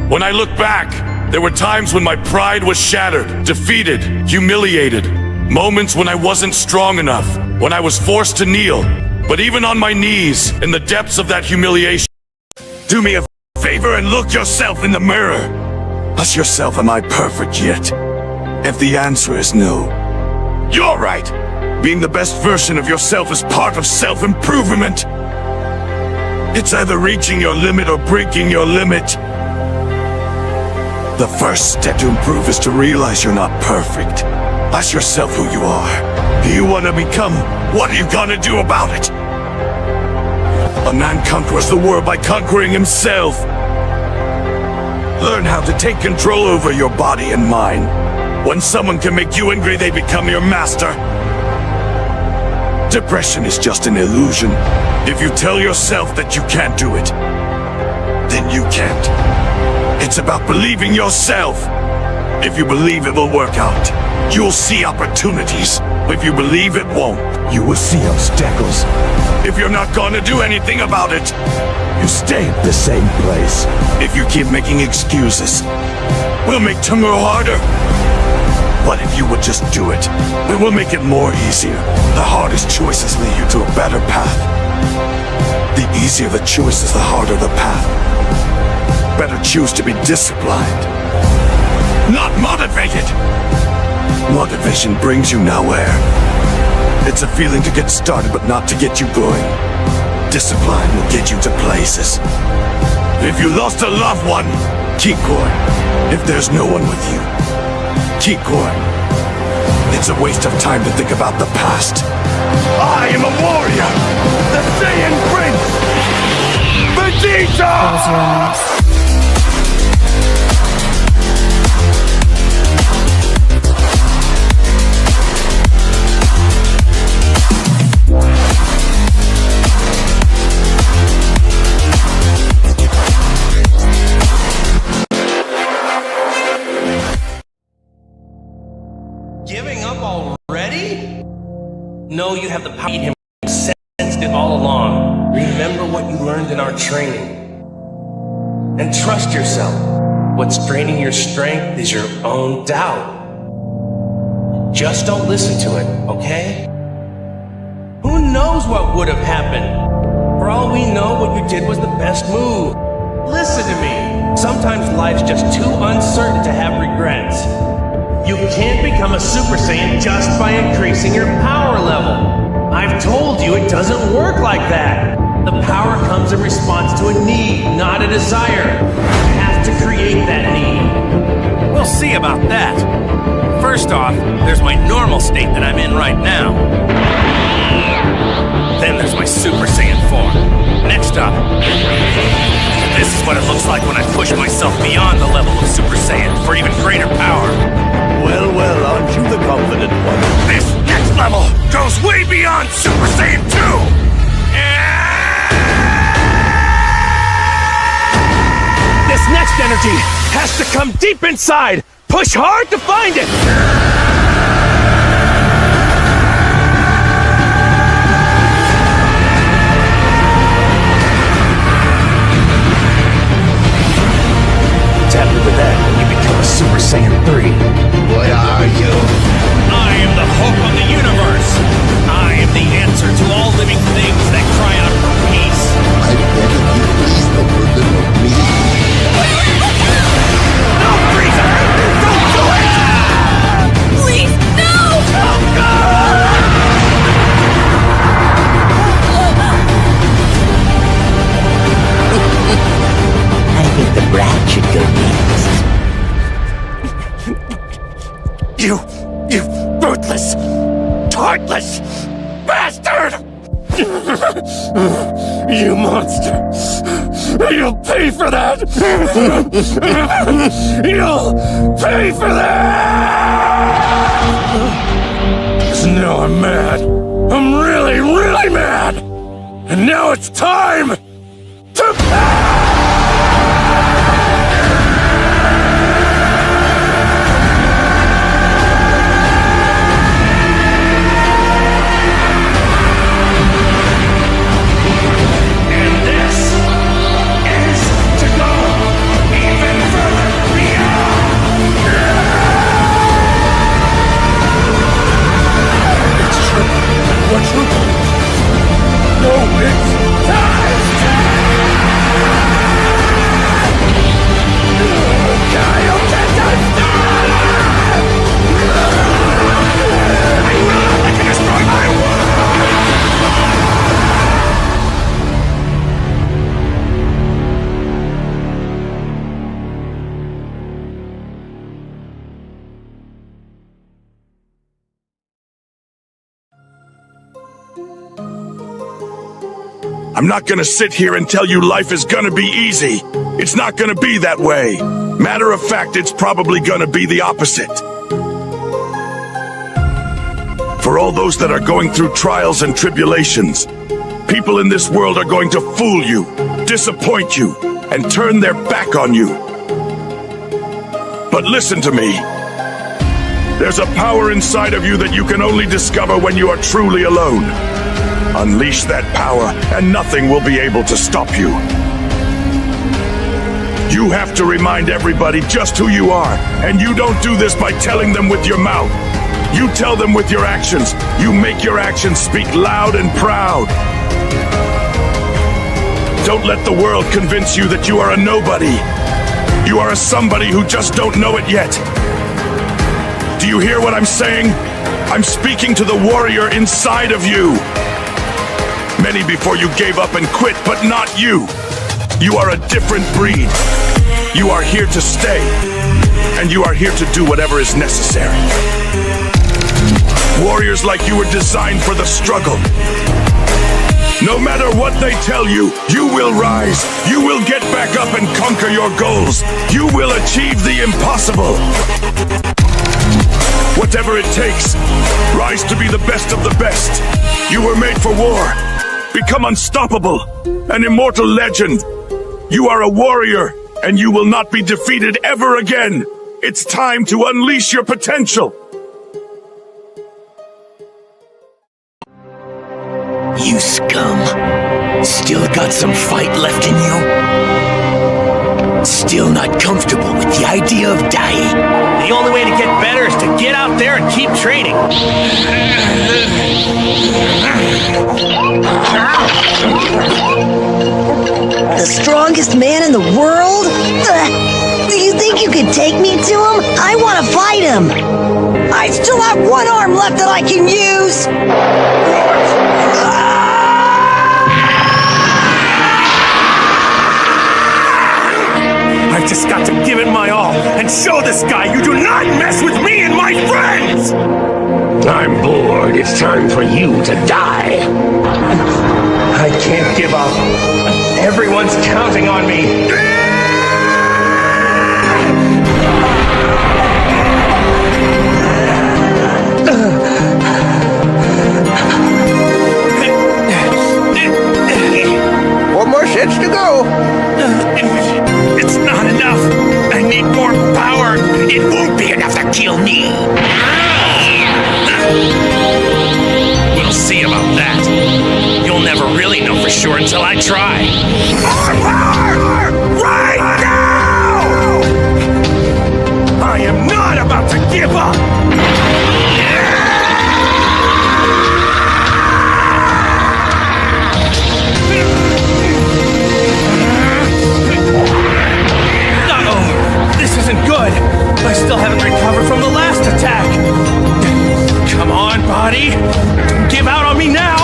When I look back, there were times when my pride was shattered, defeated, humiliated. Moments when I wasn't strong enough, when I was forced to kneel. But even on my knees, in the depths of that humiliation, do me a favor and look yourself in the mirror. Ask yourself, am I perfect yet? If the answer is no, you're right. Being the best version of yourself is part of self-improvement. It's either reaching your limit or breaking your limit. The first step to improve is to realize you're not perfect. Ask yourself who you are. Who you want to become? What are you gonna do about it? A man conquers the world by conquering himself. Learn how to take control over your body and mind. When someone can make you angry, they become your master. Depression is just an illusion. If you tell yourself that you can't do it, then you can't. It's about believing yourself. If you believe it will work out, you'll see opportunities. If you believe it won't, you will see obstacles. If you're not gonna do anything about it, you stay at the same place. If you keep making excuses, we'll make tomorrow harder. What if you would just do it? We will make it more easier. The hardest choices lead you to a better path. The easier the choices, the harder the path. Better choose to be disciplined, not motivated. Motivation brings you nowhere. It's a feeling to get started, but not to get you going. Discipline will get you to places. If you lost a loved one, keep going. If there's no one with you, keep going. It's a waste of time to think about the past. I am a warrior, the Saiyan Prince, Vegeta! Close your eyes. Giving up already? No, you have the power. Him sensed it all along. Remember what you learned in our training. And trust yourself. What's draining your strength is your own doubt. Just don't listen to it, okay? Who knows what would have happened? For all we know, what you did was the best move. Listen to me. Sometimes life's just too uncertain to have regrets. You can't become a Super Saiyan just by increasing your power level. I've told you it doesn't work like that. The power comes in response to a need, not a desire. You have to create that need. We'll see about that. First off, there's my normal state that I'm in right now. Then there's my Super Saiyan form. Next up, this is what it looks like when I push myself beyond the level of Super Saiyan for even greater power. Well, well, aren't you the confident one? This next level goes way beyond Super Saiyan 2! This next energy has to come deep inside! Push hard to find it! Tap into that when you become a Super Saiyan 3. What are you? I am the hope of the universe! I am the answer to all living things that cry out for peace! I beg of you, please, the burden of me. No, Frieza! Don't do it! Please, no! Oh, I think the brat should go next. You ruthless, heartless bastard! You monster! You'll pay for that! You'll pay for that! 'Cause now I'm mad. I'm really, really mad! And now it's time to pay! And this is to go even further! I'm not gonna sit here and tell you life is gonna be easy. It's not gonna be that way. Matter of fact, it's probably gonna be the opposite. For all those that are going through trials and tribulations, people in this world are going to fool you, disappoint you, and turn their back on you. But listen to me. There's a power inside of you that you can only discover when you are truly alone. Unleash that power, and nothing will be able to stop you. You have to remind everybody just who you are, and you don't do this by telling them with your mouth. You tell them with your actions. You make your actions speak loud and proud. Don't let the world convince you that you are a nobody. You are a somebody who just don't know it yet. Do you hear what I'm saying? I'm speaking to the warrior inside of you. Many before you gave up and quit, but not you. You are a different breed. You are here to stay, and you are here to do whatever is necessary. Warriors like you were designed for the struggle. No matter what they tell you, you will rise. You will get back up and conquer your goals. You will achieve the impossible. Whatever it takes, rise to be the best of the best. You were made for war. Become unstoppable, an immortal legend. You are a warrior, and you will not be defeated ever again. It's time to unleash your potential. You scum. Still got some fight left in you? Still not comfortable with the idea of dying? The only way to get better is to get out there and keep training. The strongest man in the world? Do you think you could take me to him? I want to fight him. I still have one arm left that I can use. I just got to give it my all and show this guy you do not mess with me and my friends! I'm bored. It's time for you to die. I can't give up. Everyone's counting on me. One more sets to go. It's not enough. I need more power. It won't be enough to kill me. We'll see about that. You'll never really know for sure until I try. More power! Right now! I am not about to give up! This isn't good. I still haven't recovered from the last attack. Come on, body. Don't give out on me now.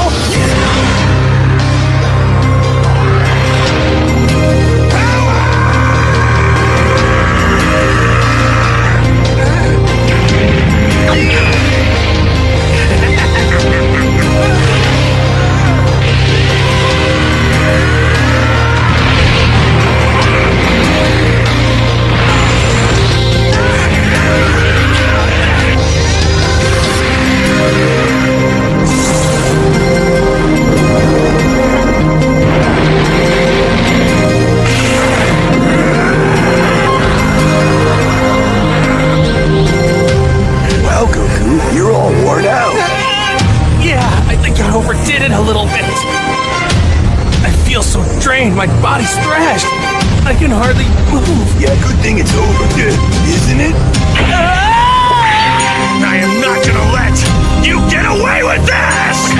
Overdid it a little bit. I feel so drained, my body's thrashed. I can hardly move. Yeah, good thing it's over, isn't it? I am not gonna let you get away with this!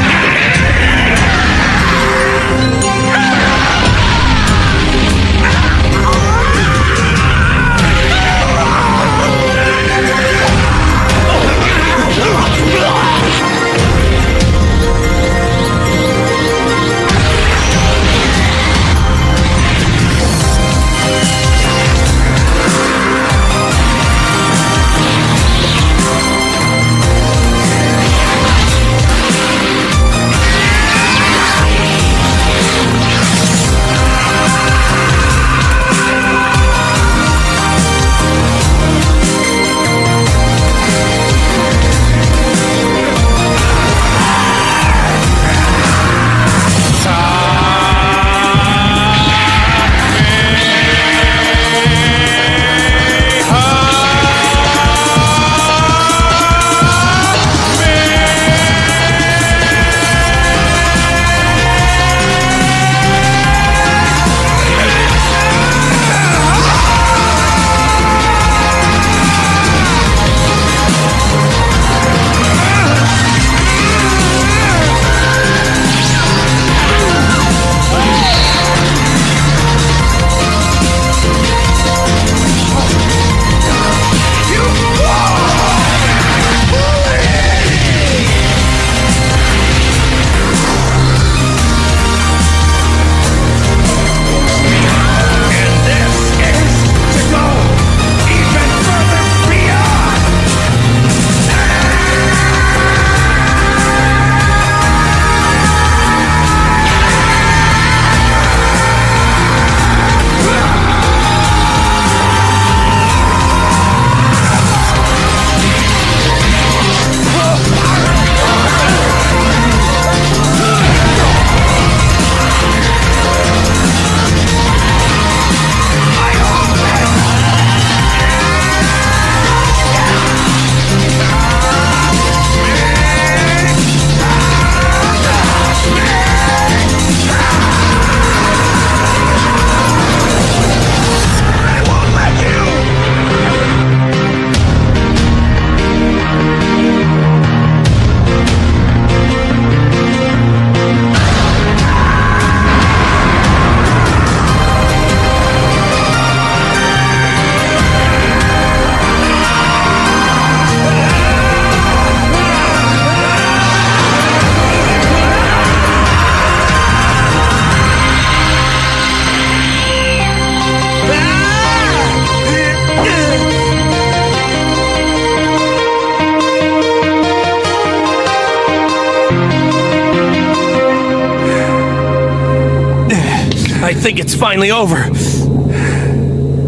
think it's finally over.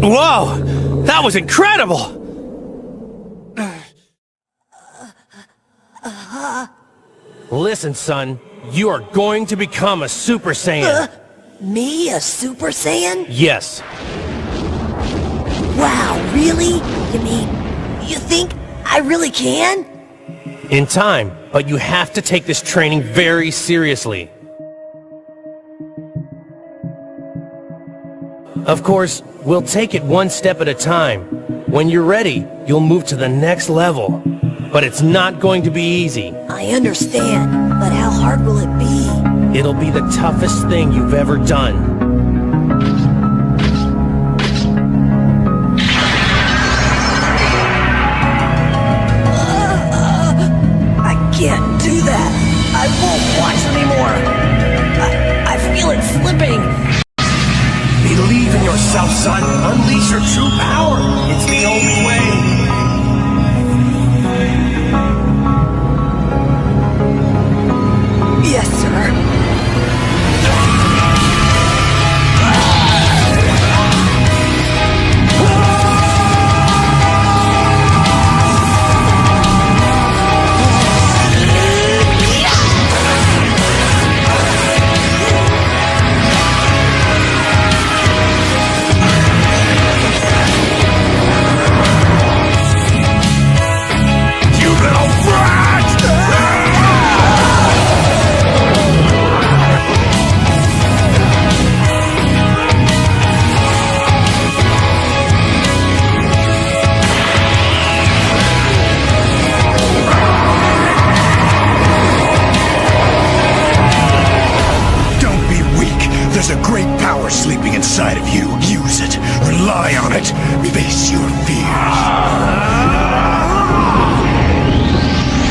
Whoa! That was incredible! Listen, son. You are going to become a Super Saiyan. Me, a Super Saiyan? Yes. Wow, really? You mean, you think I really can? In time, but you have to take this training very seriously. Of course, we'll take it one step at a time. When you're ready, you'll move to the next level. But it's not going to be easy. I understand, but how hard will it be? It'll be the toughest thing you've ever done. I can't do that. I won't watch anymore. I feel it slipping. Believe in yourself, son. Unleash your true power. It's the only way. Yes, sir. There's a great power sleeping inside of you. Use it. Rely on it. Face your fears.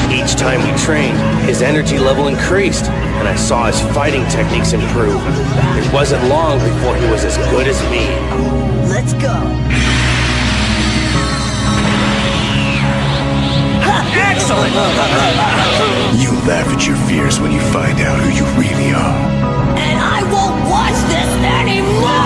Each time we trained, his energy level increased, and I saw his fighting techniques improve. It wasn't long before he was as good as me. Let's go. Excellent! You laugh at your fears when you find out who you really are. And I won't watch this anymore!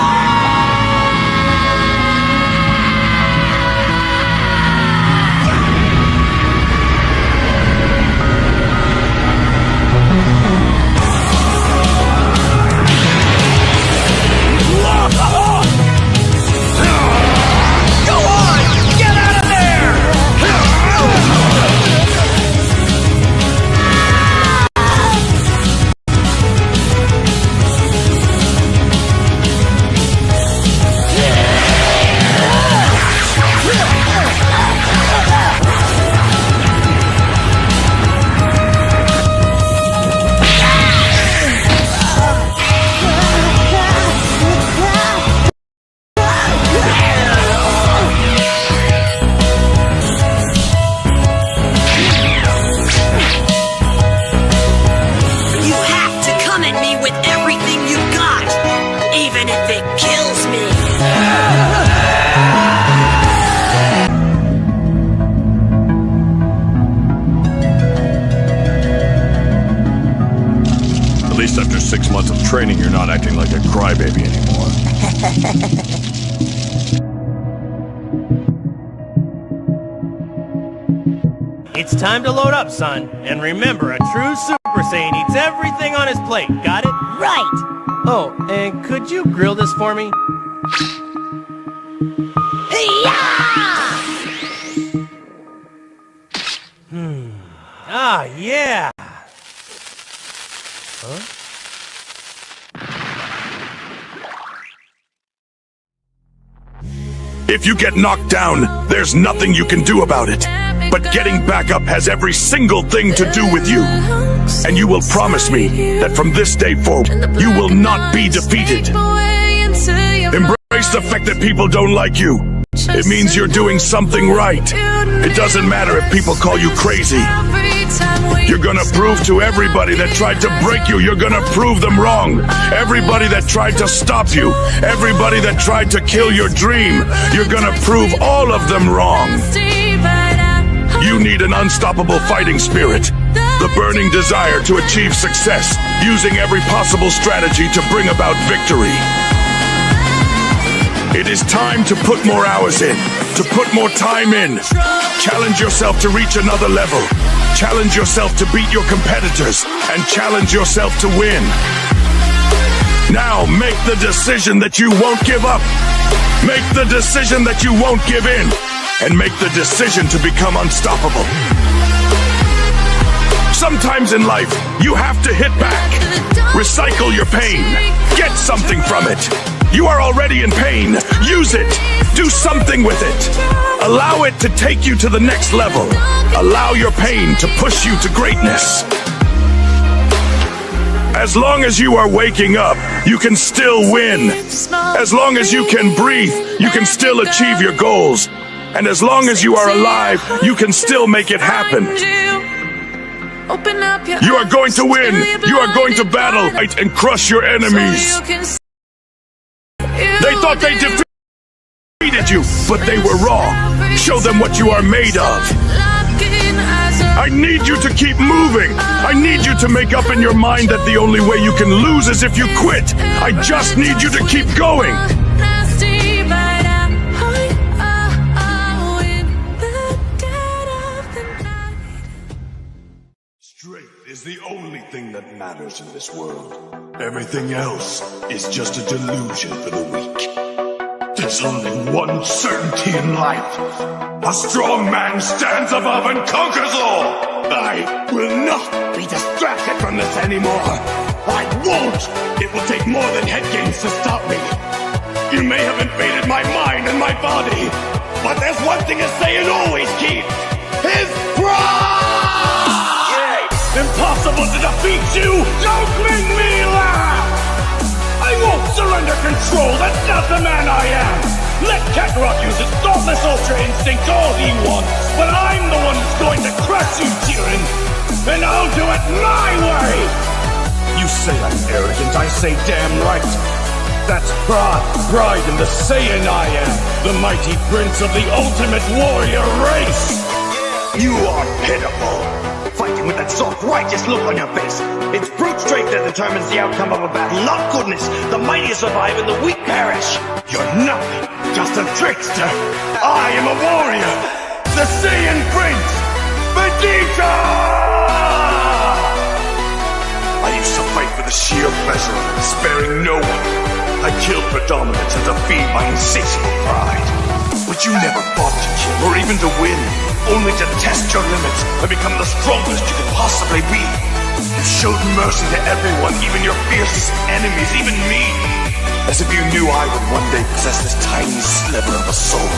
Go on! Get out of there! At least after 6 months of training, you're not acting like a crybaby anymore. It's time to load up, son. And remember, a true Super Saiyan eats everything on his plate. Got it? Right! Oh, and could you grill this for me? Ah, yeah! Huh? If you get knocked down, there's nothing you can do about it. But getting back up has every single thing to do with you. And you will promise me that from this day forward, you will not be defeated. Embrace the fact that people don't like you. It means you're doing something right. It doesn't matter if people call you crazy. You're gonna prove to everybody that tried to break you, you're gonna prove them wrong. Everybody that tried to stop you, everybody that tried to kill your dream, you're gonna prove all of them wrong. You need an unstoppable fighting spirit, the burning desire to achieve success, using every possible strategy to bring about victory. It is time to put more hours in, to put more time in. Challenge yourself to reach another level. Challenge yourself to beat your competitors, and challenge yourself to win. Now, make the decision that you won't give up. Make the decision that you won't give in. And make the decision to become unstoppable. Sometimes in life, you have to hit back. Recycle your pain. Get something from it. You are already in pain. Use it. Do something with it. Allow it to take you to the next level. Allow your pain to push you to greatness. As long as you are waking up, you can still win. As long as you can breathe, you can still achieve your goals. And as long as you are alive, you can still make it happen. You are going to win. You are going to battle and crush your enemies. They thought they defeated you, but they were wrong. Show them what you are made of. I need you to keep moving. I need you to make up in your mind that the only way you can lose is if you quit. I just need you to keep going. Strength is the only thing that matters in this world. Everything else is just a delusion for the weak. There's only one certainty in life. A strong man stands above and conquers all. I will not be distracted from this anymore. I won't. It will take more than head games to stop me. You may have invaded my mind and my body, but there's one thing to say and always keep. His pride! Impossible to defeat you! Don't make me laugh! I won't surrender control, that's not the man I am! Let Kakarot use his thoughtless Ultra Instinct all he wants, but I'm the one who's going to crush you, Jiren! And I'll do it my way! You say I'm arrogant, I say damn right! That's pride in the Saiyan I am, the mighty prince of the ultimate warrior race! You are pitiful. Fighting with that soft, righteous look on your face. It's brute strength that determines the outcome of a battle, not goodness. The mighty survive and the weak perish. You're nothing, just a trickster. I am a warrior, the Saiyan Prince, Vegeta! I used to fight for the sheer pleasure of it, sparing no one. I killed for dominance and to feed my insatiable pride. But you never fought to kill or even to win, only to test your limits and become the strongest you could possibly be. You showed mercy to everyone, even your fiercest enemies, even me. As if you knew I would one day possess this tiny sliver of a soul.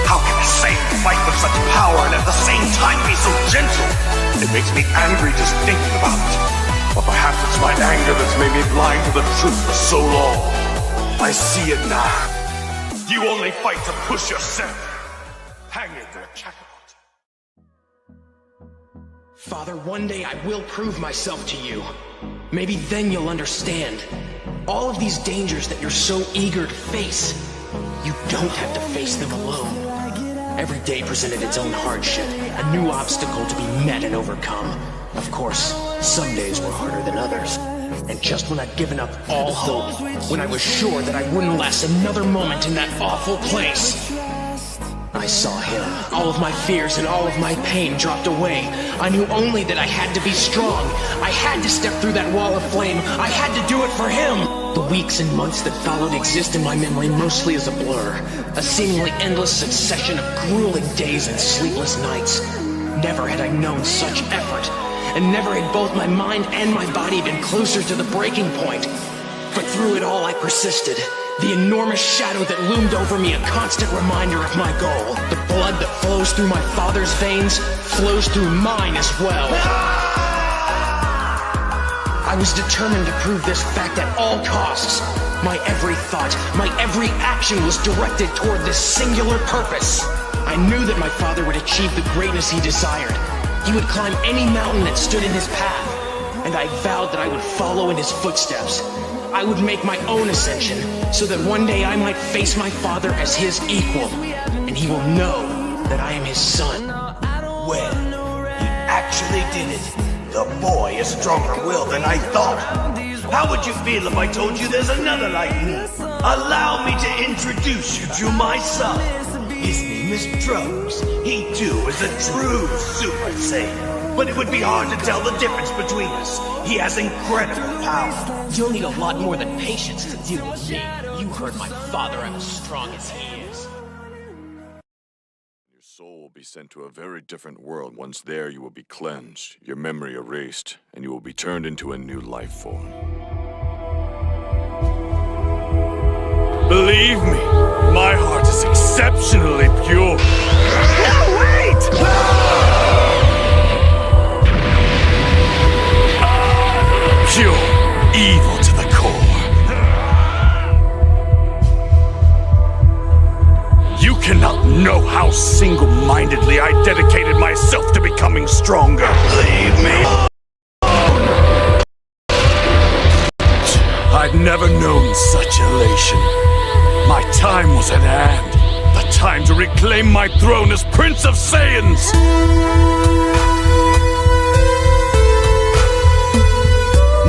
How can a Saiyan fight with such power and at the same time be so gentle? It makes me angry just thinking about it. But perhaps it's my anger that's made me blind to the truth for so long. I see it now. You only fight to push yourself. Hang in there, Kakarot. Father, one day I will prove myself to you. Maybe then you'll understand. All of these dangers that you're so eager to face, you don't have to face them alone. Every day presented its own hardship, a new obstacle to be met and overcome. Of course, some days were harder than others. And just when I'd given up all hope, when I was sure that I wouldn't last another moment in that awful place, I saw him. All of my fears and all of my pain dropped away. I knew only that I had to be strong. I had to step through that wall of flame. I had to do it for him. The weeks and months that followed exist in my memory mostly as a blur. A seemingly endless succession of grueling days and sleepless nights. Never had I known such effort. And never had both my mind and my body been closer to the breaking point. But through it all I persisted. The enormous shadow that loomed over me, a constant reminder of my goal. The blood that flows through my father's veins flows through mine as well. I was determined to prove this fact at all costs. My every thought, my every action was directed toward this singular purpose. I knew that my father would achieve the greatness he desired. He would climb any mountain that stood in his path. And I vowed that I would follow in his footsteps. I would make my own ascension, so that one day I might face my father as his equal, and he will know that I am his son. Well, he actually did it. The boy is stronger willed than I thought. How would you feel if I told you there's another like me? Allow me to introduce you to my son. His name is Drones. He too is a true Super Saiyan. But it would be hard to tell the difference between us. He has incredible power. You'll need a lot more than patience to deal with me. You heard my father, I'm as strong as he is. Your soul will be sent to a very different world. Once there, you will be cleansed, your memory erased, and you will be turned into a new life form. Believe me, my heart is exceptionally pure. No, wait! Pure evil to the core. You cannot know how single-mindedly I dedicated myself to becoming stronger. Leave me alone. I'd never known such elation. My time was at hand. The time to reclaim my throne as Prince of Saiyans.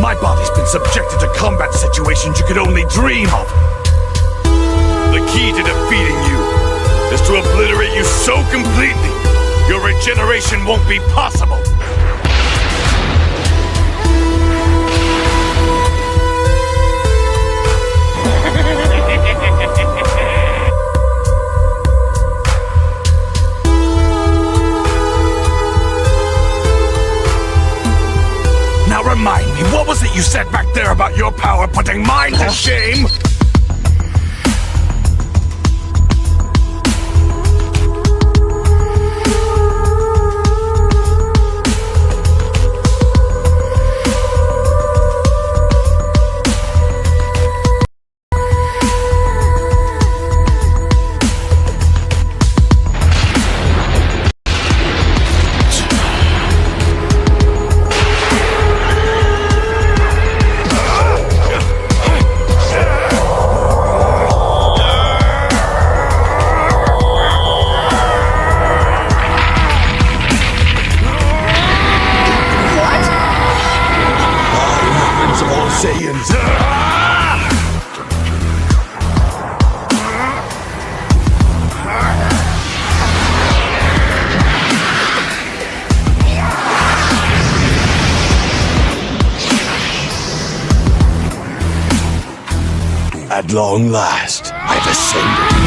My body's been subjected to combat situations you could only dream of. The key to defeating you is to obliterate you so completely, your regeneration won't be possible. Now remind me, what was it you said back there about your power putting mine to shame? Saiyans. At long last, I've ascended.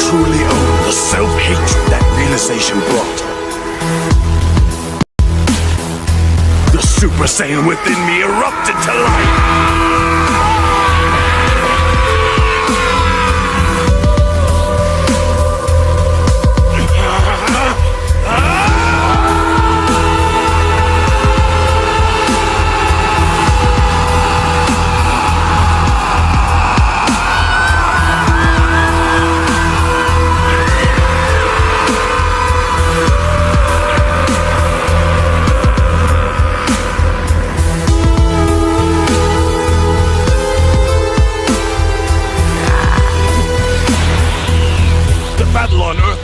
Truly own the self-hatred that realization brought. The Super Saiyan within me erupted to life.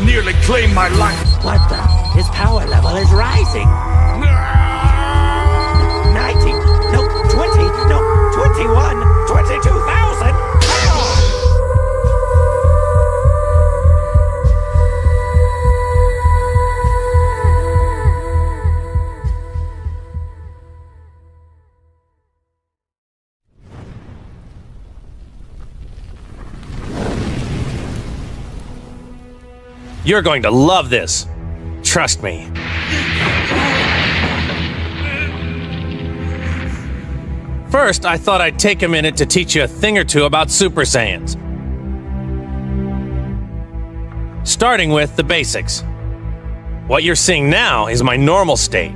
Nearly claimed my life. What the? His power level is rising. 19, no, 20, no, 21, 22,000. You're going to love this. Trust me. First, I thought I'd take a minute to teach you a thing or two about Super Saiyans. Starting with the basics. What you're seeing now is my normal state.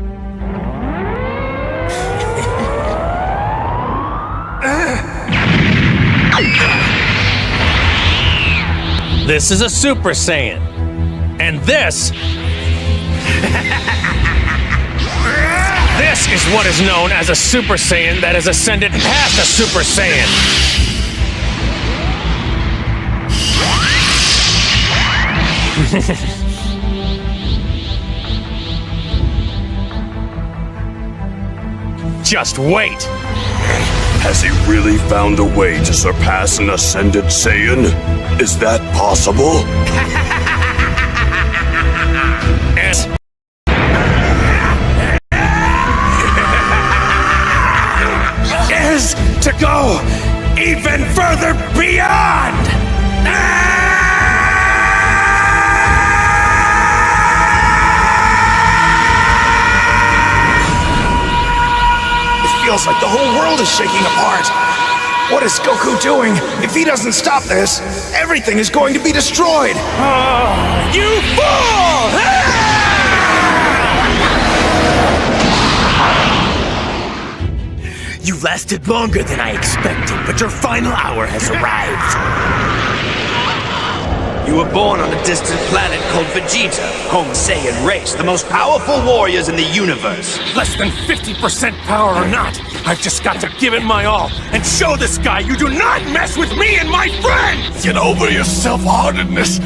This is a Super Saiyan. And this... this is what is known as a Super Saiyan that has ascended past a Super Saiyan. Just wait. Has he really found a way to surpass an ascended Saiyan? Is that possible? Is to go even further beyond! It feels like the whole world is shaking apart. What is Goku doing? If he doesn't stop this, everything is going to be destroyed. You fool! You lasted longer than I expected, but your final hour has arrived. You were born on a distant planet called Vegeta, home Saiyan race, the most powerful warriors in the universe. Less than 50% power or not, I've just got to give it my all and show this guy you do not mess with me and my friends! Get over your self-heartedness.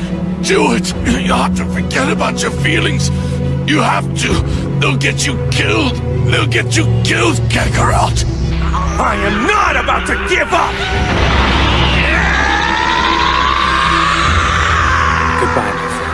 Do it. You have to forget about your feelings. You have to. They'll get you killed. They'll get you killed, Kakarot. I am not about to give up! Goodbye, my friend.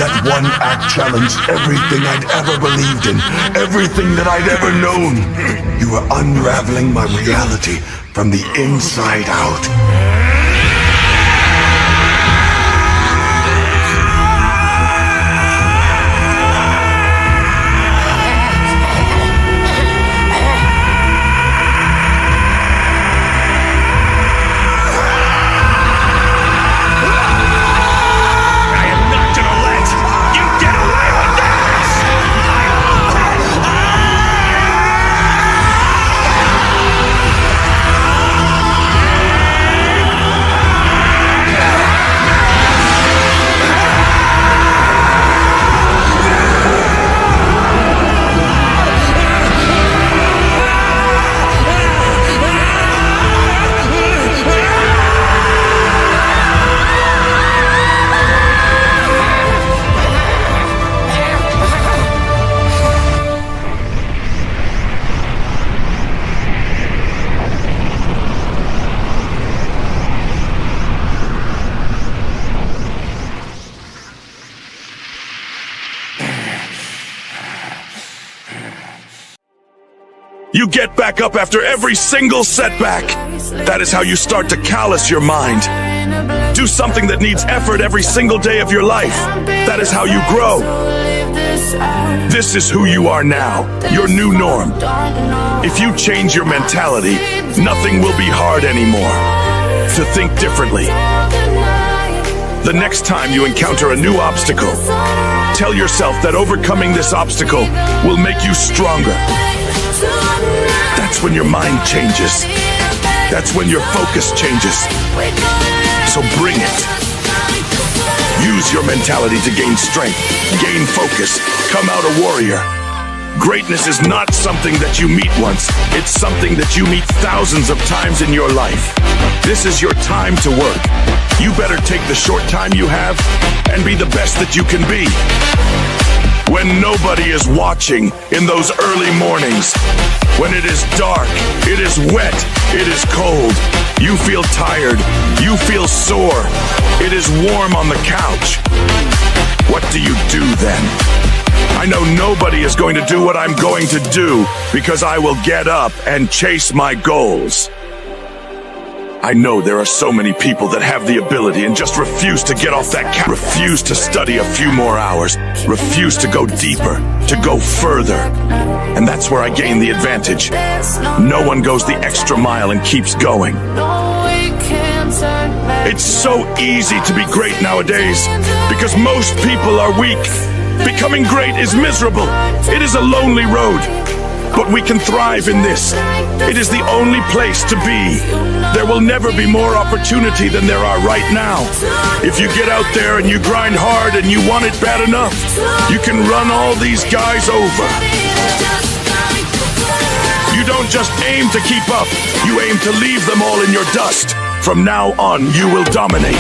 That one act challenged everything I'd ever believed in, everything that I'd ever known. You were unraveling my reality from the inside out. You get back up after every single setback. That is how you start to callous your mind. Do something that needs effort every single day of your life. That is how you grow. This is who you are now, your new norm. If you change your mentality, nothing will be hard anymore. To think differently. The next time you encounter a new obstacle, tell yourself that overcoming this obstacle will make you stronger. That's when your mind changes. That's when your focus changes. So bring it. Use your mentality to gain strength, gain focus, come out a warrior. Greatness is not something that you meet once. It's something that you meet thousands of times in your life. This is your time to work. You better take the short time you have and be the best that you can be. When nobody is watching in those early mornings, when it is dark, it is wet, it is cold, you feel tired, you feel sore, it is warm on the couch. What do you do then? I know nobody is going to do what I'm going to do because I will get up and chase my goals. I know there are so many people that have the ability and just refuse to get off that couch, refuse to study a few more hours, refuse to go deeper, to go further. And that's where I gain the advantage. No one goes the extra mile and keeps going. It's so easy to be great nowadays because most people are weak. Becoming great is miserable. It is a lonely road. But we can thrive in this. It is the only place to be. There will never be more opportunity than there are right now. If you get out there and you grind hard and you want it bad enough, you can run all these guys over. You don't just aim to keep up, you aim to leave them all in your dust. From now on, you will dominate.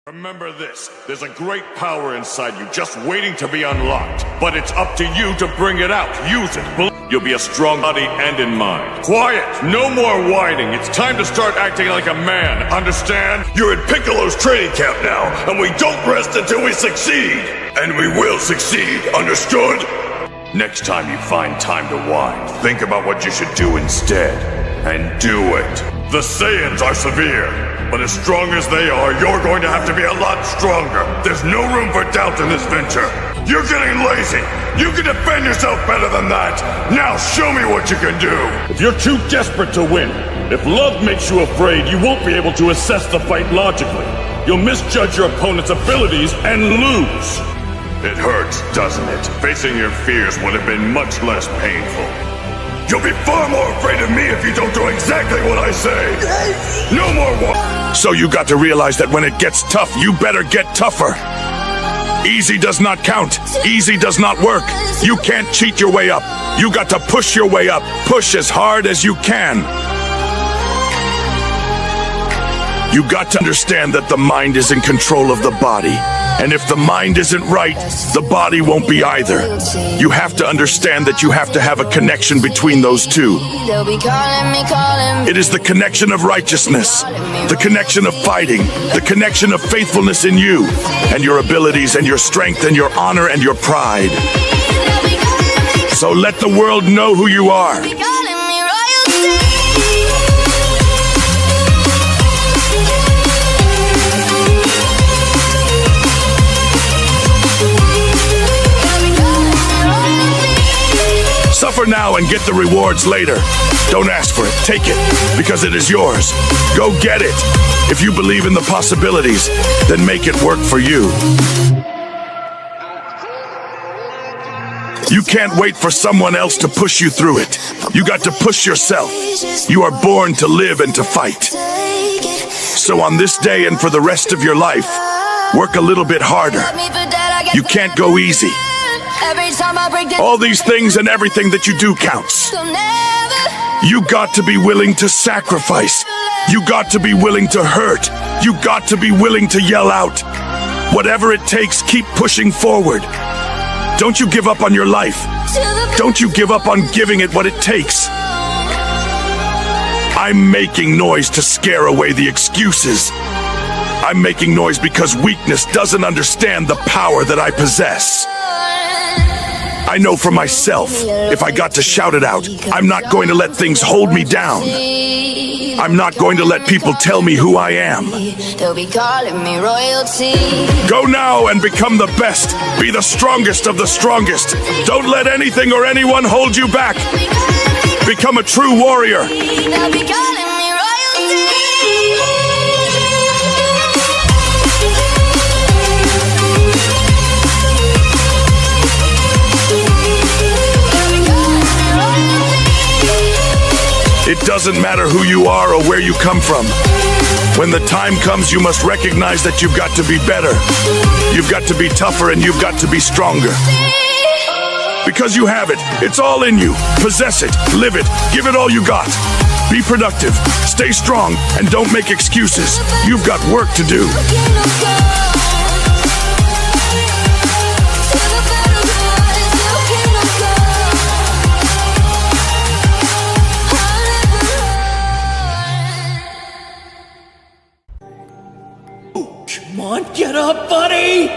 Remember this, there's a great power inside you just waiting to be unlocked. But it's up to you to bring it out. Use it. You'll be a strong body and in mind. Quiet! No more whining. It's time to start acting like a man. Understand? You're at Piccolo's training camp now, and we don't rest until we succeed. And we will succeed. Understood? Next time you find time to whine, think about what you should do instead. And do it. The Saiyans are severe, but as strong as they are, you're going to have to be a lot stronger. There's no room for doubt in this venture. You're getting lazy. You can defend yourself better than that. Now show me what you can do. If you're too desperate to win, if love makes you afraid, you won't be able to assess the fight logically. You'll misjudge your opponent's abilities and lose. It hurts, doesn't it? Facing your fears would have been much less painful. You'll be far more afraid of me if you don't do exactly what I say. No more war. So you got to realize that when it gets tough, you better get tougher. Easy does not count. Easy does not work. You can't cheat your way up. You got to push your way up. Push as hard as you can. You got to understand that the mind is in control of the body. And if the mind isn't right, the body won't be either. You have to understand that you have to have a connection between those two. It is the connection of righteousness, the connection of fighting, the connection of faithfulness in you, and your abilities and your strength and your honor and your pride. So let the world know who you are. Suffer now and get the rewards later. Don't ask for it, take it, because it is yours. Go get it. If you believe in the possibilities, then make it work for you. You can't wait for someone else to push you through it. You got to push yourself. You are born to live and to fight. So on this day and for the rest of your life, work a little bit harder. You can't go easy. All these things and everything that you do counts. You got to be willing to sacrifice. You got to be willing to hurt. You got to be willing to yell out. Whatever it takes, keep pushing forward. Don't you give up on your life. Don't you give up on giving it what it takes. I'm making noise to scare away the excuses. I'm making noise because weakness doesn't understand the power that I possess. I know for myself, if I got to shout it out, I'm not going to let things hold me down. I'm not going to let people tell me who I am. They'll be calling me royalty. Go now and become the best. Be the strongest of the strongest. Don't let anything or anyone hold you back. Become a true warrior. They'll be calling me royalty. It doesn't matter who you are or where you come from. When the time comes, you must recognize that you've got to be better. You've got to be tougher and you've got to be stronger. Because you have it. It's all in you. Possess it. Live it. Give it all you got. Be productive. Stay strong. And don't make excuses. You've got work to do. Come on, get up, buddy!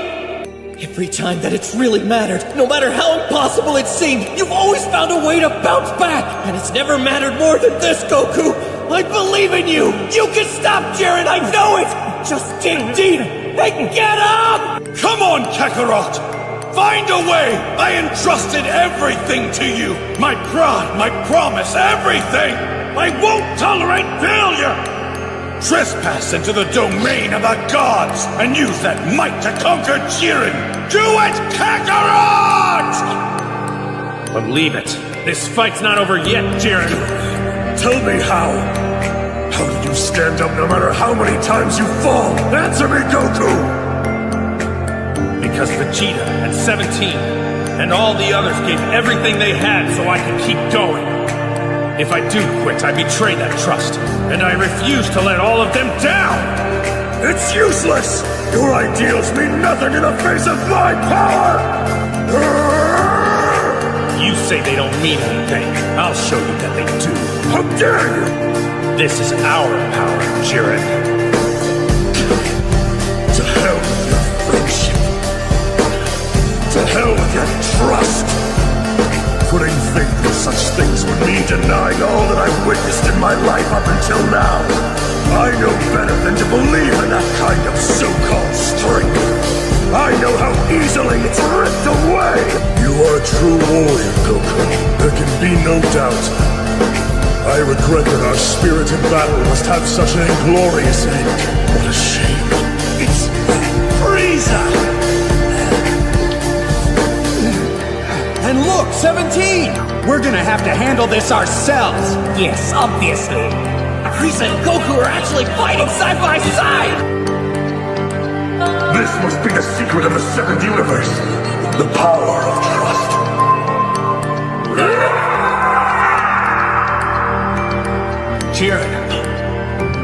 Every time that it's really mattered, no matter how impossible it seemed, you've always found a way to bounce back! And it's never mattered more than this, Goku! I believe in you! You can stop Jiren, I know it! Just dig deep and get up! Come on, Kakarot! Find a way! I entrusted everything to you! My pride, my promise, everything! I won't tolerate failure! Trespass into the domain of the gods and use that might to conquer Jiren! Do it, Kakarot! But leave it. This fight's not over yet, Jiren. Tell me how. How did you stand up no matter how many times you fall? Answer me, Goku! Because Vegeta and 17 and all the others gave everything they had so I could keep going. If I do quit, I betray that trust, and I refuse to let all of them down! It's useless! Your ideals mean nothing in the face of my power! You say they don't mean anything. I'll show you that they do. How dare you! This is our power, Jiren. To hell with your friendship. To hell with your trust. Putting faith in such things would mean denying all that I've witnessed in my life up until now. I know better than to believe in that kind of so-called strength. I know how easily it's ripped away. You are a true warrior, Goku. There can be no doubt. I regret that our spirited battle must have such an inglorious end. What a shame. It's Frieza! And look, 17! We're gonna have to handle this ourselves! Yes, obviously. Frieza and Goku are actually fighting side by side! This must be the secret of the seventh universe. The power of trust. Jiren,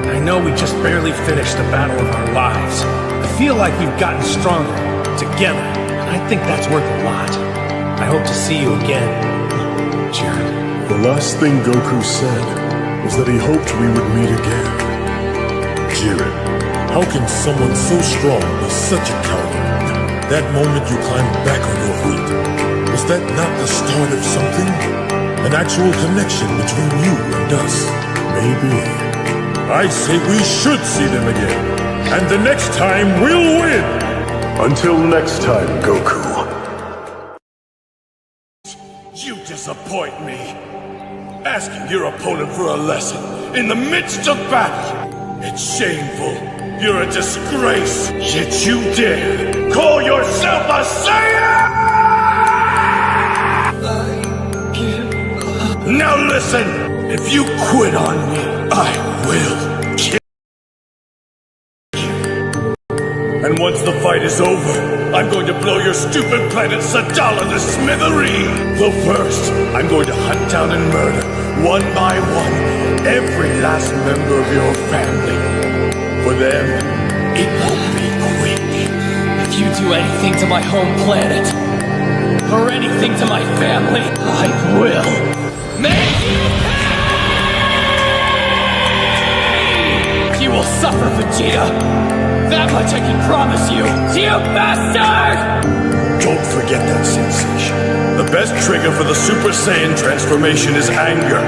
I know we just barely finished the battle of our lives. I feel like we've gotten stronger, together, and I think that's worth a lot. I hope to see you again, Jiren. The last thing Goku said was that he hoped we would meet again. Jiren, how can someone so strong be such a coward? That moment you climbed back on your feet, was that not the start of something? An actual connection between you and us? Maybe. I say we should see them again. And the next time we'll win! Until next time, Goku. You disappoint me. Asking your opponent for a lesson in the midst of battle. It's shameful. You're a disgrace. Yet you dare call yourself a Saiyan! Now listen. If you quit on me, I will kill you. And once the fight is over, I'm going to blow your stupid planet Sadala to smithereens! But first, I'm going to hunt down and murder, one by one, every last member of your family. For them, it won't be quick. If you do anything to my home planet, or anything to my family, I will make you pay! You will suffer, Vegeta. That much I can promise you. You bastard! Don't forget that sensation. The best trigger for the Super Saiyan transformation is anger.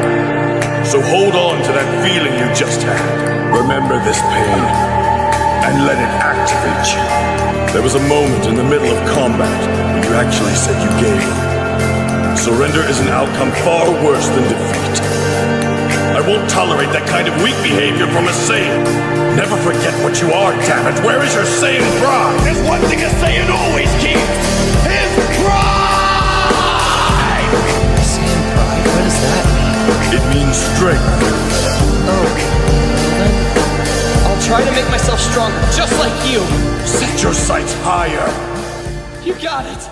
So hold on to that feeling you just had. Remember this pain, and let it activate you. There was a moment in the middle of combat when you actually said you gave up. Surrender is an outcome far worse than defeat. I won't tolerate that kind of weak behavior from a Saiyan. Never forget what you are, damn it. Where is your Saiyan pride? There's one thing a Saiyan always keeps. His pride! Saiyan pride? What does that mean? It means strength. Oh, well then, I'll try to make myself stronger, just like you. Set your sights higher. You got it.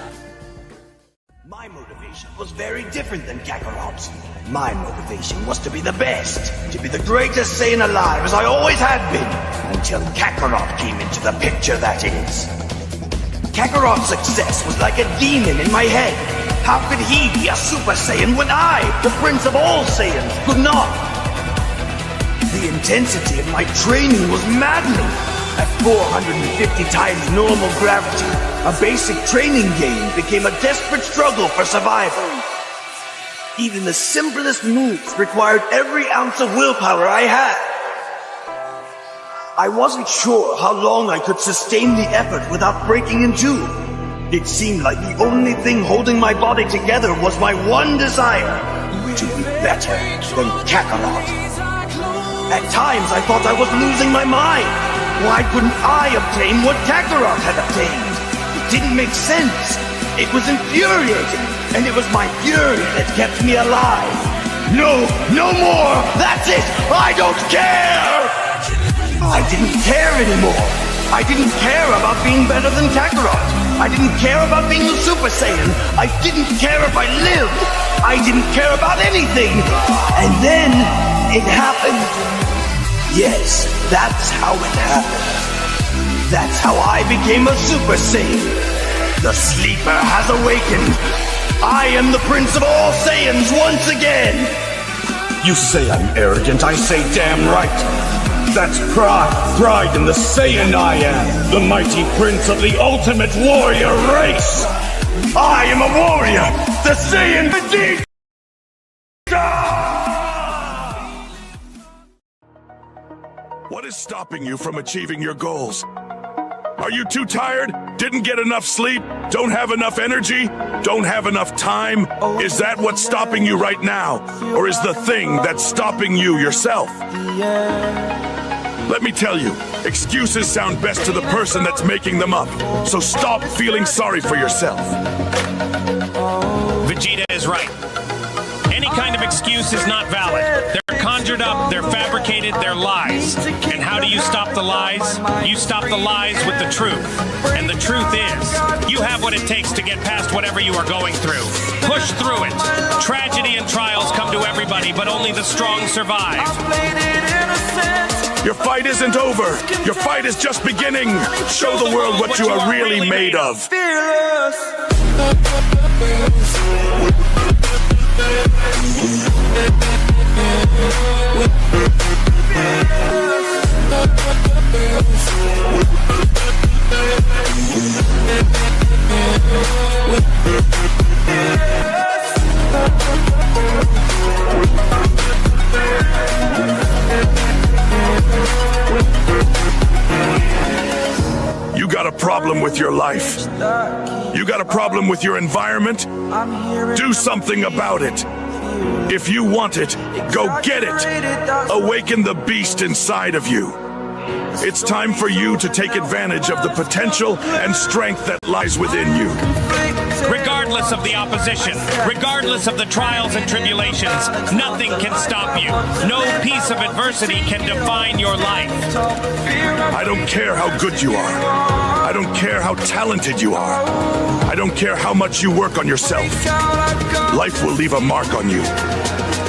My motivation was very different than Kakarot's. My motivation was to be the best, to be the greatest Saiyan alive, as I always had been, until Kakarot came into the picture, that is. Kakarot's success was like a demon in my head. How could he be a Super Saiyan when I, the Prince of all Saiyans, could not? The intensity of my training was maddening. At 450 times normal gravity, a basic training game became a desperate struggle for survival. Even the simplest moves required every ounce of willpower I had. I wasn't sure how long I could sustain the effort without breaking in two. It seemed like the only thing holding my body together was my one desire, to be better than Kakarot. At times I thought I was losing my mind. Why couldn't I obtain what Kakarot had obtained? It didn't make sense. It was infuriating, and it was my fury that kept me alive. No, no more! That's it! I don't care! I didn't care anymore. I didn't care about being better than Kakarot. I didn't care about being the Super Saiyan. I didn't care if I lived. I didn't care about anything. And then it happened. Yes, that's how it happened. That's how I became a Super Saiyan. The sleeper has awakened. I am the Prince of all Saiyans once again. You say I'm arrogant, I say damn right. That's pride. Pride in the Saiyan I am. The mighty prince of the ultimate warrior race. I am a warrior. The Saiyan Vegeta! What is stopping you from achieving your goals? Are you too tired? Didn't get enough sleep? Don't have enough energy? Don't have enough time? Is that what's stopping you right now? Or is the thing that's stopping you yourself? Let me tell you, excuses sound best to the person that's making them up. So stop feeling sorry for yourself. Vegeta is right. Any kind of excuse is not valid. They're conjured up, they're fabricated, they're lies. And how do you stop the lies? You stop the lies with the truth. And the truth is, you have what it takes to get past whatever you are going through. Push through it. Tragedy and trials come to everybody, but only the strong survive. Your fight isn't over. Your fight is just beginning. Show the world what you are really made of. You got a problem with your life. You got a problem with your environment? Do something about it. If you want it, go get it. Awaken the beast inside of you. It's time for you to take advantage of the potential and strength that lies within you. Regardless of the opposition, regardless of the trials and tribulations, nothing can stop you. No piece of adversity can define your life. I don't care how good you are. I don't care how talented you are. I don't care how much you work on yourself. Life will leave a mark on you.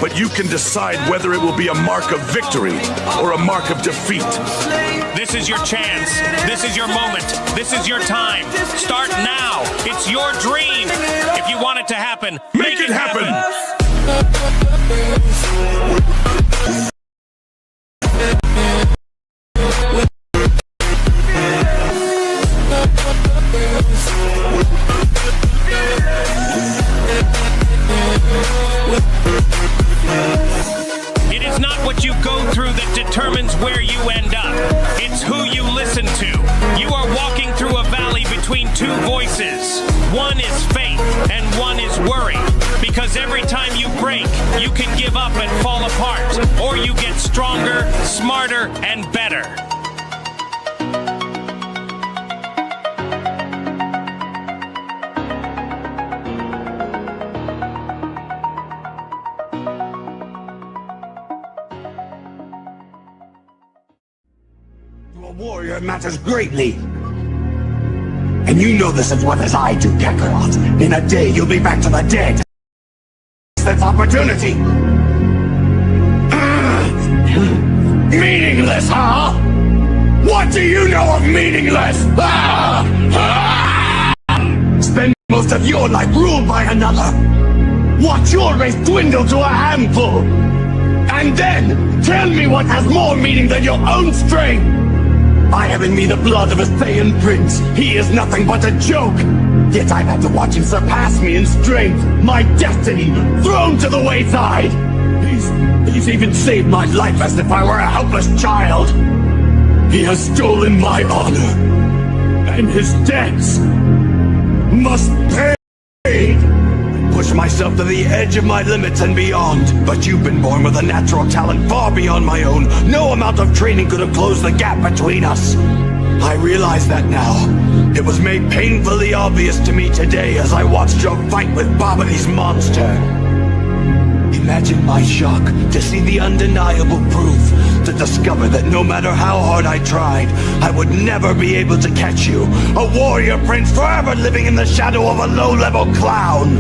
But you can decide whether it will be a mark of victory or a mark of defeat. This is your chance. This is your moment. This is your time. Start now. It's your dream. If you want it to happen, make it happen. It is not what you go through that determines where you end up. It's who you listen to. You are walking through a valley between two voices. One is faith and one is worry. Because every time you break, you can give up and fall apart. Or you get stronger, smarter, and better. A warrior matters greatly. And you know this as well as I do, Kakarot. In a day, you'll be back to the dead. That's opportunity. Meaningless, huh? What do you know of meaningless? Spend most of your life ruled by another. Watch your race dwindle to a handful. And then, tell me what has more meaning than your own strength. I have in me the blood of a Saiyan prince. He is nothing but a joke. Yet I've had to watch him surpass me in strength. My destiny thrown to the wayside. He's even saved my life as if I were a helpless child. He has stolen my honor. And his debts must pay. Push myself to the edge of my limits and beyond. But you've been born with a natural talent far beyond my own. No amount of training could have closed the gap between us. I realize that now. It was made painfully obvious to me today as I watched your fight with Babidi's monster. Imagine my shock to see the undeniable proof, to discover that no matter how hard I tried, I would never be able to catch you. A warrior prince forever living in the shadow of a low-level clown.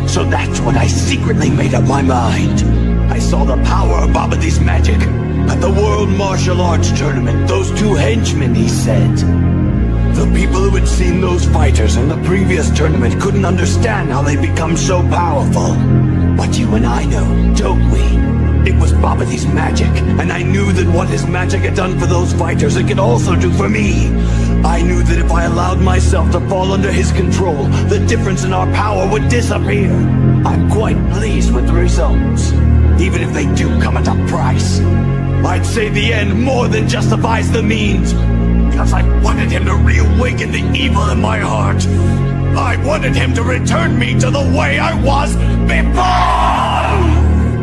So that's when I secretly made up my mind. I saw the power of Babidi's magic at the World Martial Arts Tournament. Those two henchmen, he said. The people who had seen those fighters in the previous tournament couldn't understand how they become so powerful. But you and I know, don't we? It was Babidi's magic, and I knew that what his magic had done for those fighters, it could also do for me. I knew that if I allowed myself to fall under his control, the difference in our power would disappear. I'm quite pleased with the results, even if they do come at a price. I'd say the end more than justifies the means, because I wanted him to reawaken the evil in my heart. I wanted him to return me to the way I was before!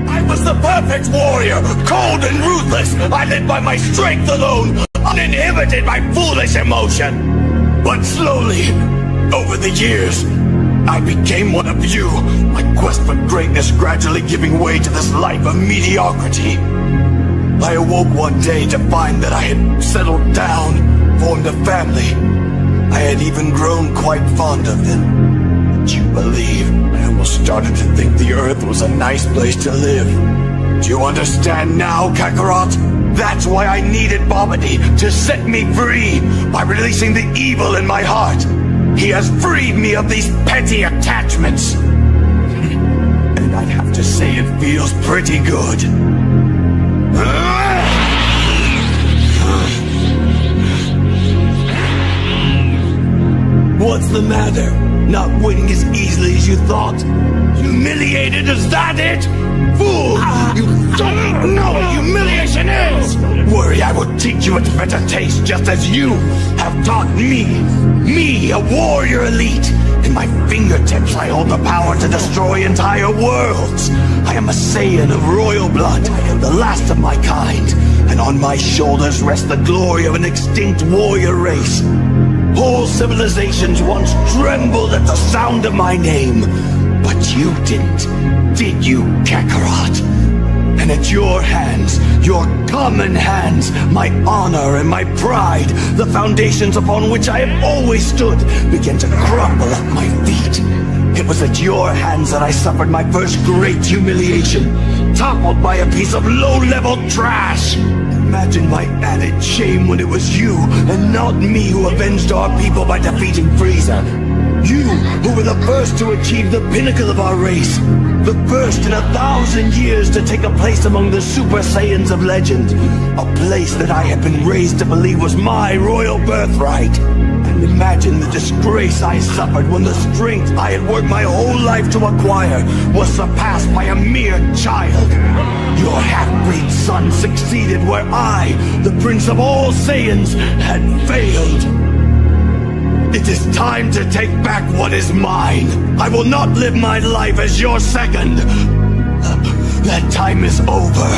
I was the perfect warrior, cold and ruthless. I lived by my strength alone, uninhibited by foolish emotion. But slowly, over the years, I became one of you, my quest for greatness gradually giving way to this life of mediocrity. I awoke one day to find that I had settled down, formed a family. I had even grown quite fond of them. Would you believe, I almost started to think the Earth was a nice place to live. Do you understand now, Kakarot? That's why I needed Babidi, to set me free by releasing the evil in my heart. He has freed me of these petty attachments. And I'd have to say it feels pretty good. What's the matter? Not winning as easily as you thought? Humiliated, is that it? Fool! You don't know what humiliation is! Worry, I will teach you its better taste, just as you have taught me. Me, a warrior elite. In my fingertips, I hold the power to destroy entire worlds. I am a Saiyan of royal blood, the last of my kind. And on my shoulders rests the glory of an extinct warrior race. Whole civilizations once trembled at the sound of my name. But you didn't, did you, Kakarot? And at your hands, your common hands, my honor and my pride, the foundations upon which I have always stood, began to crumble at my feet. It was at your hands that I suffered my first great humiliation, toppled by a piece of low-level trash. Imagine my added shame when it was you, and not me, who avenged our people by defeating Frieza. You, who were the first to achieve the pinnacle of our race. The first in 1,000 years to take a place among the Super Saiyans of legend. A place that I had been raised to believe was my royal birthright. And Imagine the disgrace I suffered when the strength I had worked my whole life to acquire was surpassed by a mere child. Your half-breed son succeeded where I, the Prince of all Saiyans, had failed. It is time to take back what is mine. I will not live my life as your second. That time is over.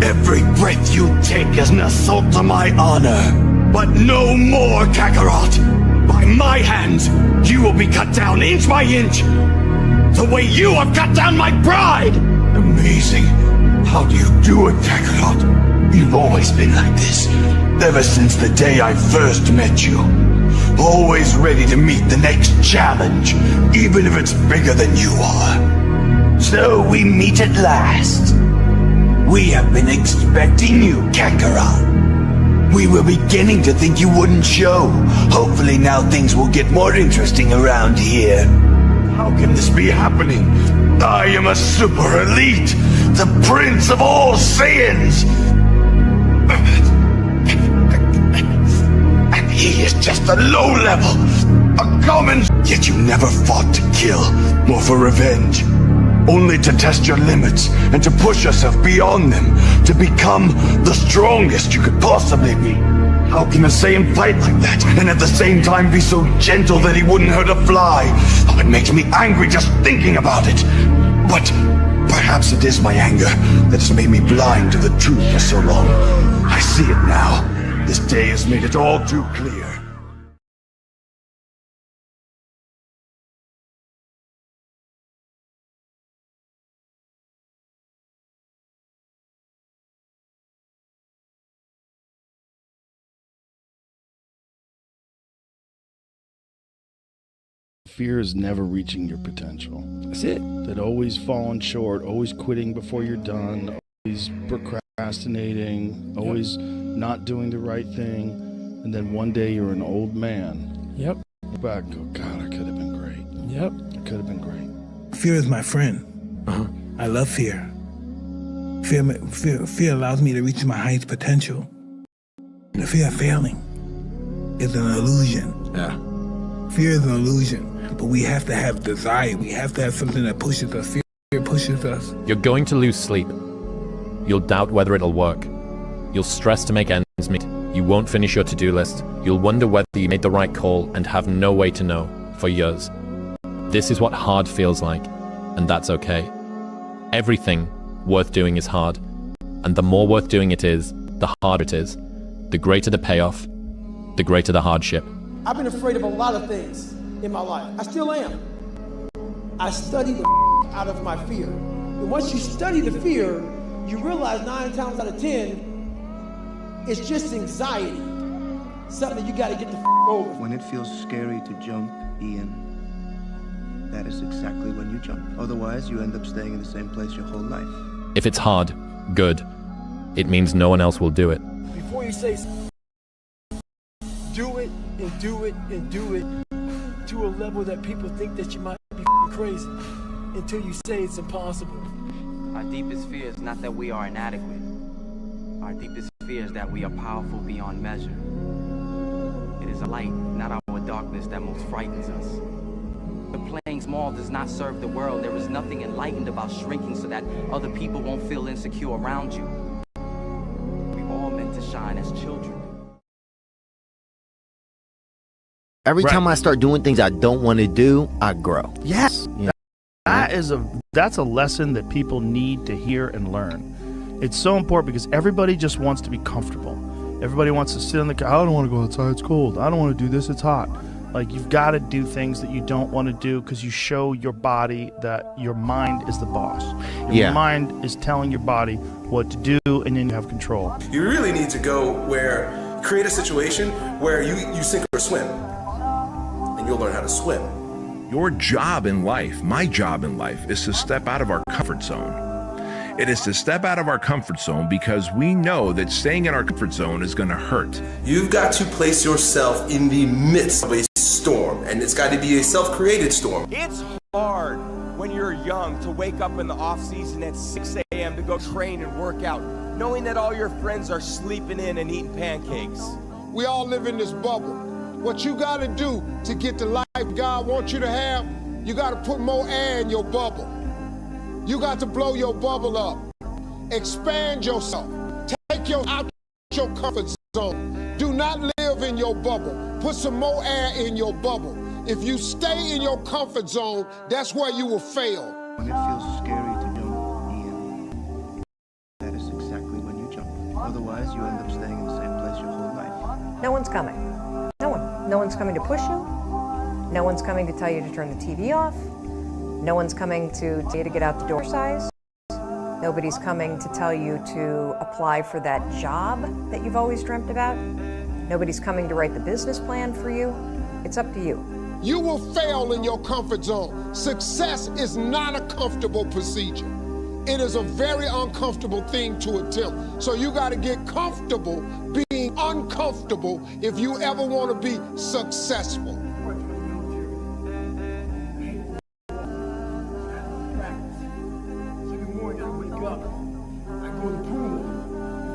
Every breath you take is an assault to my honor. But no more, Kakarot. By my hands, you will be cut down inch by inch. The way you have cut down my pride! Amazing. How do you do it, Kakarot? You've always been like this. Ever since the day I first met you. Always ready to meet the next challenge, even if it's bigger than you are. So we meet at last. We have been expecting you, Kakarot. We were beginning to think you wouldn't show. Hopefully now things will get more interesting around here. How can this be happening? I am a super elite, the Prince of all Saiyans. And he is just a low level, a common... Yet you never fought to kill, or for revenge. Only to test your limits, and to push yourself beyond them, to become the strongest you could possibly be. How can a Saiyan fight like that, and at the same time be so gentle that he wouldn't hurt a fly? Oh, it makes me angry just thinking about it. But perhaps it is my anger that has made me blind to the truth for so long. I see it now. This day has made it all too clear. Fear is never reaching your potential. That's it. That always falling short, always quitting before you're done, always procrastinating, always not doing the right thing, and then one day you're an old man. Yep. Look back and go, God, I could have been great. Yep. I could have been great. Fear is my friend. I love fear. Fear allows me to reach my highest potential. The fear of failing is an illusion. Yeah. Fear is an illusion. But we have to have desire. We have to have something that pushes us. Fear pushes us. You're going to lose sleep. You'll doubt whether it'll work. You'll stress to make ends meet. You won't finish your to-do list. You'll wonder whether you made the right call and have no way to know for years. This is what hard feels like, and that's okay. Everything worth doing is hard, and the more worth doing it is, the harder it is. The greater the payoff, the greater the hardship. I've been afraid of a lot of things in my life. I still am. I study the out of my fear. And once you study the fear, you realize 9 times out of 10, it's just anxiety. Something you gotta get the over. When it feels scary to jump, Ian, that is exactly when you jump. Otherwise, you end up staying in the same place your whole life. If it's hard, good. It means no one else will do it. Before you say do it and do it and do it to a level that people think that you might be crazy until you say it's impossible. Our deepest fear is not that we are inadequate. Our deepest fear is that we are powerful beyond measure. It is a light, not our darkness, that most frightens us. The playing small does not serve the world. There is nothing enlightened about shrinking so that other people won't feel insecure around you. We're all meant to shine as children. Every time I start doing things I don't want to do, I grow. Yes. You know? That's a lesson that people need to hear and learn. It's so important because everybody just wants to be comfortable. Everybody wants to sit in the car. I don't want to go outside, it's cold. I don't want to do this, it's hot. Like, you've got to do things that you don't want to do because you show your body that your mind is the boss. Your mind is telling your body what to do, and then you have control. You really need to go create a situation where you sink or swim, and you'll learn how to swim. Your job in life, my job in life, is to step out of our comfort zone. It is to step out of our comfort zone because we know that staying in our comfort zone is going to hurt. You've got to place yourself in the midst of a storm, and it's got to be a self-created storm. It's hard when you're young to wake up in the off-season at 6 a.m. to go train and work out, knowing that all your friends are sleeping in and eating pancakes. We all live in this bubble. What you gotta do to get the life God wants you to have, you gotta put more air in your bubble. You got to blow your bubble up. Expand yourself. Take your out your comfort zone. Do not live in your bubble. Put some more air in your bubble. If you stay in your comfort zone, that's where you will fail. When it feels scary to jump, Ian, that is exactly when you jump. Otherwise, you end up staying in the same place your whole life. No one's coming. No one. No one's coming to push you. No one's coming to tell you to turn the TV off. No one's coming to tell you to get out the door size. Nobody's coming to tell you to apply for that job that you've always dreamt about. Nobody's coming to write the business plan for you. It's up to you. You will fail in your comfort zone. Success is not a comfortable procedure. It is a very uncomfortable thing to attempt. So you got to get comfortable being uncomfortable if you ever want to be successful.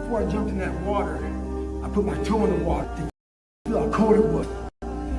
Before I jumped in that water, I put my toe in the water to feel how cold it was.